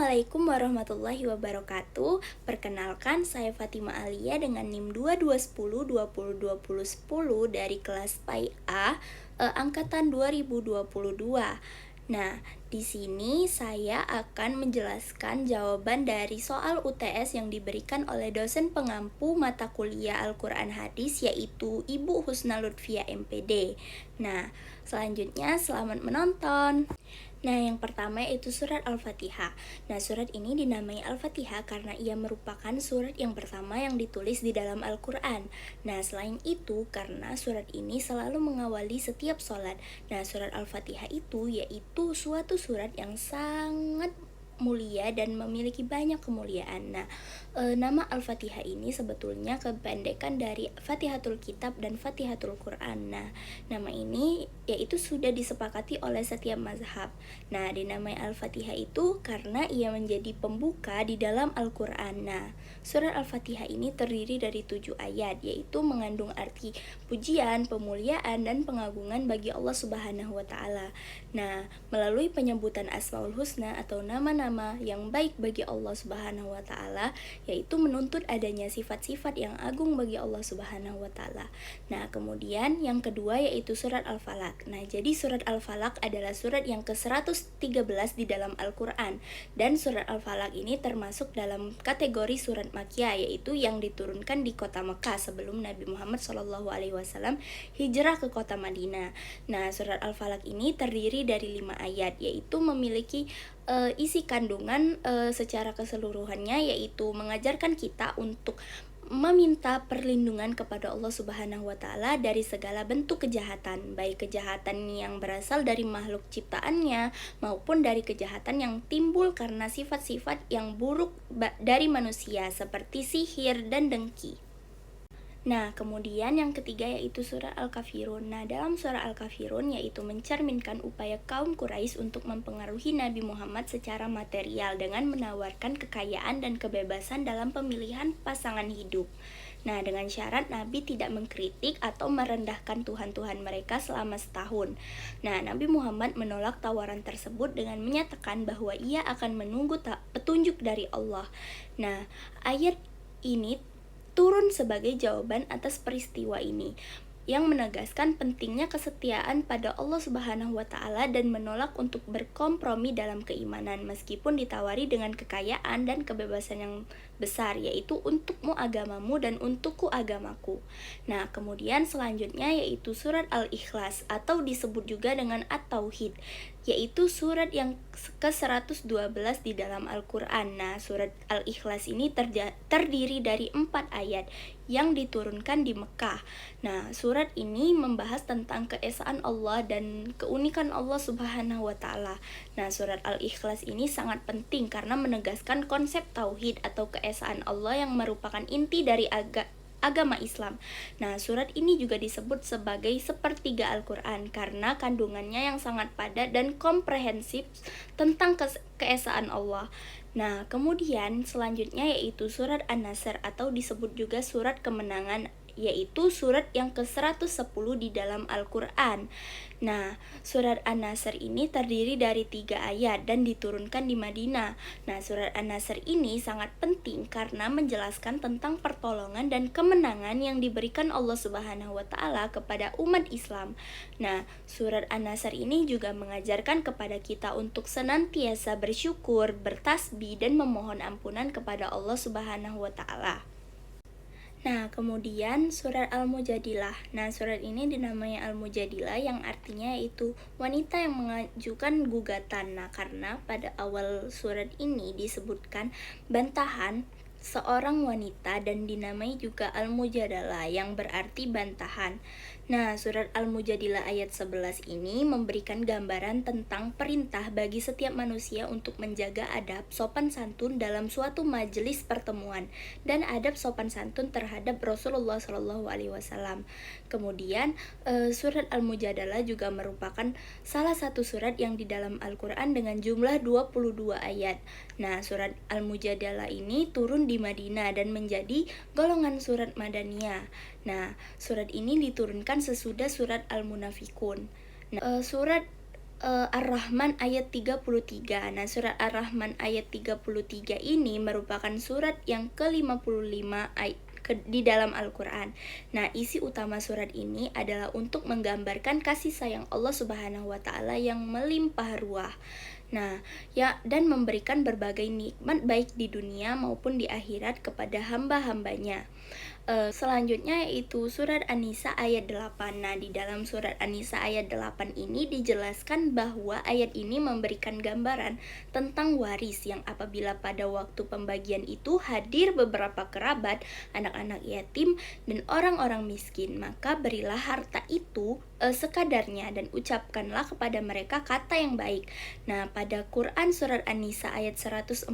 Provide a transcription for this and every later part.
Assalamualaikum warahmatullahi wabarakatuh. Perkenalkan, saya Fatima Alia dengan NIM 2210202010 dari kelas PAI A angkatan 2022. Nah, di sini saya akan menjelaskan jawaban dari soal UTS yang diberikan oleh dosen pengampu mata kuliah Al-Quran Hadis, yaitu Ibu Husna Lutfia MPD. Nah, selanjutnya selamat menonton. Nah, yang pertama yaitu surat Al-Fatihah. Nah, surat ini dinamai Al-Fatihah karena ia merupakan surat yang pertama yang ditulis di dalam Al-Quran. Nah, selain itu, karena surat ini selalu mengawali setiap sholat. Nah, surat Al-Fatihah itu yaitu suatu surat yang sangat mulia dan memiliki banyak kemuliaan. Nah, nama Al-Fatihah ini sebetulnya kependekan dari Fatihatul Kitab dan Fatihatul Quran. Nah, nama ini yaitu sudah disepakati oleh setiap mazhab. Nah, dinamai Al-Fatihah itu karena ia menjadi pembuka di dalam Al-Quran. Nah, surat Al-Fatihah ini terdiri dari 7 ayat, yaitu mengandung arti pujian, pemuliaan, dan pengagungan bagi Allah Subhanahu wa Ta'ala. Nah, melalui penyebutan Asmaul Husna atau nama-nama yang baik bagi Allah Subhanahu wa Ta'ala, yaitu menuntut adanya sifat-sifat yang agung bagi Allah Subhanahu wa Ta'ala. Nah, kemudian yang kedua yaitu surat Al-Falaq. Nah, jadi surat Al-Falaq adalah surat yang ke-113 di dalam Al-Quran, dan surat Al-Falaq ini termasuk dalam kategori surat Makkiyah, yaitu yang diturunkan di kota Mekah sebelum Nabi Muhammad SAW hijrah ke kota Madinah. Nah, surat Al-Falaq ini terdiri dari 5 ayat, yaitu memiliki isi kandungan secara keseluruhannya, yaitu mengajarkan kita untuk meminta perlindungan kepada Allah Subhanahu wa Ta'ala dari segala bentuk kejahatan, baik kejahatan yang berasal dari makhluk ciptaannya maupun dari kejahatan yang timbul karena sifat-sifat yang buruk dari manusia seperti sihir dan dengki. Nah, kemudian yang ketiga yaitu surah Al-Kafirun. Nah, dalam surah Al-Kafirun yaitu mencerminkan upaya kaum Quraisy untuk mempengaruhi Nabi Muhammad secara material dengan menawarkan kekayaan dan kebebasan dalam pemilihan pasangan hidup. Nah, dengan syarat Nabi tidak mengkritik atau merendahkan Tuhan-Tuhan mereka selama setahun. Nah, Nabi Muhammad menolak tawaran tersebut dengan menyatakan bahwa ia akan menunggu petunjuk dari Allah. Nah, ayat ini turun sebagai jawaban atas peristiwa ini, yang menegaskan pentingnya kesetiaan pada Allah Subhanahu wa Ta'ala dan menolak untuk berkompromi dalam keimanan meskipun ditawari dengan kekayaan dan kebebasan yang besar, yaitu untukmu agamamu dan untukku agamaku. Nah, kemudian selanjutnya yaitu surat Al-Ikhlas atau disebut juga dengan At-Tauhid, yaitu surat yang ke-112 di dalam Al-Quran. Nah, surat Al-Ikhlas ini terdiri dari 4 ayat yang diturunkan di Mekah. Nah, surat ini membahas tentang keesaan Allah dan keunikan Allah Subhanahu wa Ta'ala. Nah, surat Al-Ikhlas ini sangat penting karena menegaskan konsep tauhid atau keesaan Allah yang merupakan inti dari agama Islam. Nah, surat ini juga disebut sebagai sepertiga Al-Quran karena kandungannya yang sangat padat dan komprehensif tentang keesaan Allah. Nah, kemudian selanjutnya yaitu surat An-Nasr atau disebut juga surat kemenangan, yaitu surat yang ke-110 di dalam Al-Quran. Nah, surat An-Nasr ini terdiri dari 3 ayat dan diturunkan di Madinah. Nah, surat An-Nasr ini sangat penting karena menjelaskan tentang pertolongan dan kemenangan yang diberikan Allah Subhanahu wa Ta'ala kepada umat Islam. Nah, surat An-Nasr ini juga mengajarkan kepada kita untuk senantiasa bersyukur, bertasbih, dan memohon ampunan kepada Allah Subhanahu wa Ta'ala. Nah, kemudian surat Al-Mujadilah. Nah, surat ini dinamai Al-Mujadilah yang artinya yaitu wanita yang mengajukan gugatan. Nah, karena pada awal surat ini disebutkan bantahan seorang wanita dan dinamai juga Al-Mujadalah yang berarti bantahan. Nah, surat Al-Mujadilah ayat 11 ini memberikan gambaran tentang perintah bagi setiap manusia untuk menjaga adab sopan santun dalam suatu majelis pertemuan dan adab sopan santun terhadap Rasulullah SAW. Kemudian surat Al-Mujadalah juga merupakan salah satu surat yang di dalam Al-Quran dengan jumlah 22 ayat. Nah, surat Al-Mujadalah ini turun di Madinah dan menjadi golongan surat Madaniyah. Nah, surat ini diturunkan sesudah surat Al-Munafikun. Nah, surat Ar-Rahman ayat 33. Nah, surat Ar-Rahman ayat 33 ini merupakan surat yang ke-55 di dalam Al-Quran. Nah, isi utama surat ini adalah untuk menggambarkan kasih sayang Allah Subhanahu wa Ta'ala yang melimpah ruah. Nah, ya, dan memberikan berbagai nikmat baik di dunia maupun di akhirat kepada hamba-hambanya. Selanjutnya yaitu surat An-Nisa ayat 8. Nah, di dalam surat An-Nisa ayat 8 ini dijelaskan bahwa ayat ini memberikan gambaran tentang waris yang apabila pada waktu pembagian itu hadir beberapa kerabat, anak-anak yatim, dan orang-orang miskin, maka berilah harta itu sekadarnya dan ucapkanlah kepada mereka kata yang baik. Nah, pada Quran surat An-Nisa ayat 146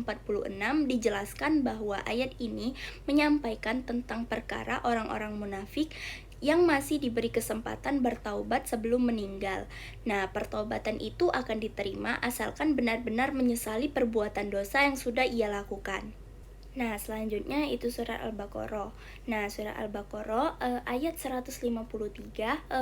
dijelaskan bahwa ayat ini menyampaikan tentang perkara orang-orang munafik yang masih diberi kesempatan bertaubat sebelum meninggal. Nah, pertaubatan itu akan diterima asalkan benar-benar menyesali perbuatan dosa yang sudah ia lakukan. Nah, selanjutnya itu surat Al-Baqarah. Nah, surat Al-Baqarah ayat 153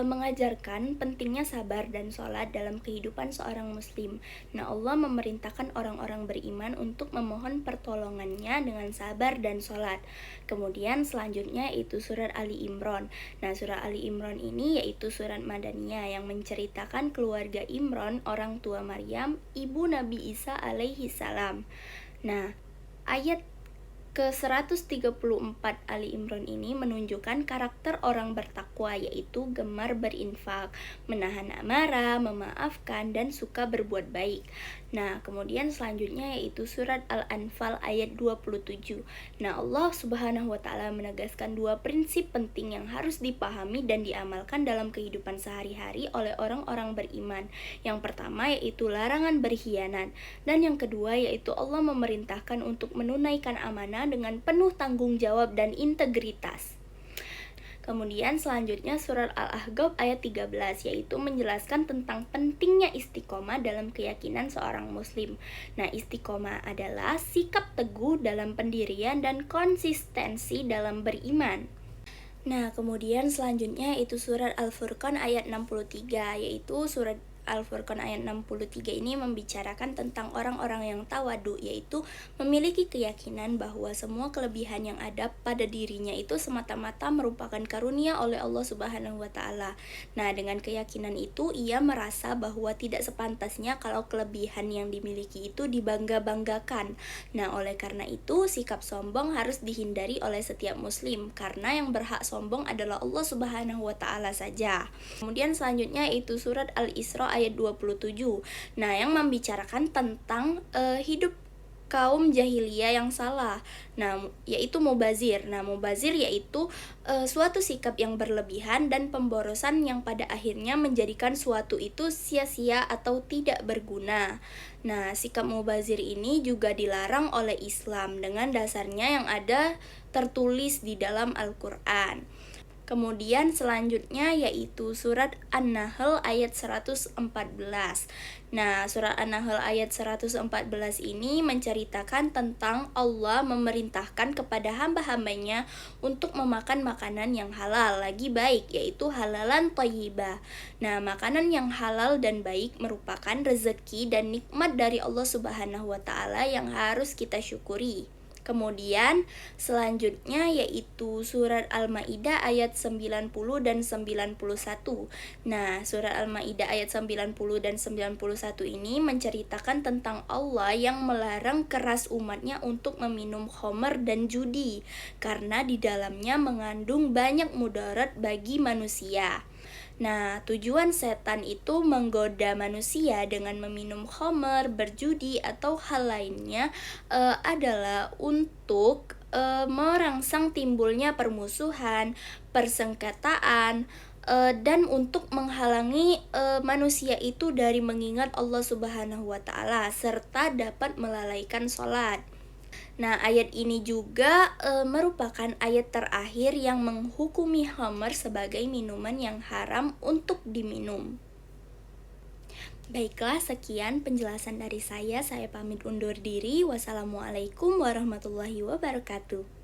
mengajarkan pentingnya sabar dan sholat dalam kehidupan seorang muslim. Nah, Allah memerintahkan orang-orang beriman untuk memohon pertolongannya dengan sabar dan sholat. Kemudian selanjutnya itu surat Ali Imran. Nah, surat Ali Imran ini yaitu surat Madaniyah yang menceritakan keluarga Imran, orang tua Maryam, ibu Nabi Isa alaihi salam. Nah, ayat ke-134 Ali Imran ini menunjukkan karakter orang bertakwa, yaitu gemar berinfak, menahan amarah, memaafkan, dan suka berbuat baik. Nah, kemudian selanjutnya yaitu surat Al-Anfal ayat 27. Nah, Allah Subhanahu wa Ta'ala menegaskan dua prinsip penting yang harus dipahami dan diamalkan dalam kehidupan sehari-hari oleh orang-orang beriman. Yang pertama yaitu larangan berkhianat, dan yang kedua yaitu Allah memerintahkan untuk menunaikan amanah dengan penuh tanggung jawab dan integritas. Kemudian selanjutnya surat Al-Ahqaf ayat 13 yaitu menjelaskan tentang pentingnya istiqomah dalam keyakinan seorang muslim. Nah, istiqomah adalah sikap teguh dalam pendirian dan konsistensi dalam beriman. Nah, kemudian selanjutnya itu surat Al-Furqan ayat 63 yaitu surat Al-Furqan ayat 63 ini membicarakan tentang orang-orang yang tawadu, yaitu memiliki keyakinan bahwa semua kelebihan yang ada pada dirinya itu semata-mata merupakan karunia oleh Allah Subhanahu wa Ta'ala. Nah, dengan keyakinan itu ia merasa bahwa tidak sepantasnya kalau kelebihan yang dimiliki itu dibangga-banggakan. Nah, oleh karena itu sikap sombong harus dihindari oleh setiap muslim karena yang berhak sombong adalah Allah Subhanahu wa Ta'ala saja. Kemudian selanjutnya itu surat Al-Isra ayat 27. Nah, yang membicarakan tentang hidup kaum jahiliyah yang salah. Nah, yaitu mubazir. Nah, mubazir yaitu suatu sikap yang berlebihan dan pemborosan yang pada akhirnya menjadikan suatu itu sia-sia atau tidak berguna. Nah, sikap mubazir ini juga dilarang oleh Islam dengan dasarnya yang ada tertulis di dalam Al-Qur'an. Kemudian selanjutnya yaitu surat An-Nahl ayat 114. Nah, surat An-Nahl ayat 114 ini menceritakan tentang Allah memerintahkan kepada hamba-hambanya untuk memakan makanan yang halal lagi baik, yaitu halalan thayyibah. Nah, makanan yang halal dan baik merupakan rezeki dan nikmat dari Allah Subhanahu wa Ta'ala yang harus kita syukuri. Kemudian selanjutnya yaitu surat Al-Maidah ayat 90 dan 91. Nah, surat Al-Maidah ayat 90 dan 91 ini menceritakan tentang Allah yang melarang keras umatnya untuk meminum khamar dan judi karena di dalamnya mengandung banyak mudarat bagi manusia. Nah, tujuan setan itu menggoda manusia dengan meminum khamar, berjudi, atau hal lainnya adalah untuk merangsang timbulnya permusuhan, persengketaan, dan untuk menghalangi manusia itu dari mengingat Allah Subhanahu wa Ta'ala serta dapat melalaikan sholat. Nah, ayat ini juga merupakan ayat terakhir yang menghukumi khamar sebagai minuman yang haram untuk diminum. Baiklah, sekian penjelasan dari saya. Saya pamit undur diri. Wassalamualaikum warahmatullahi wabarakatuh.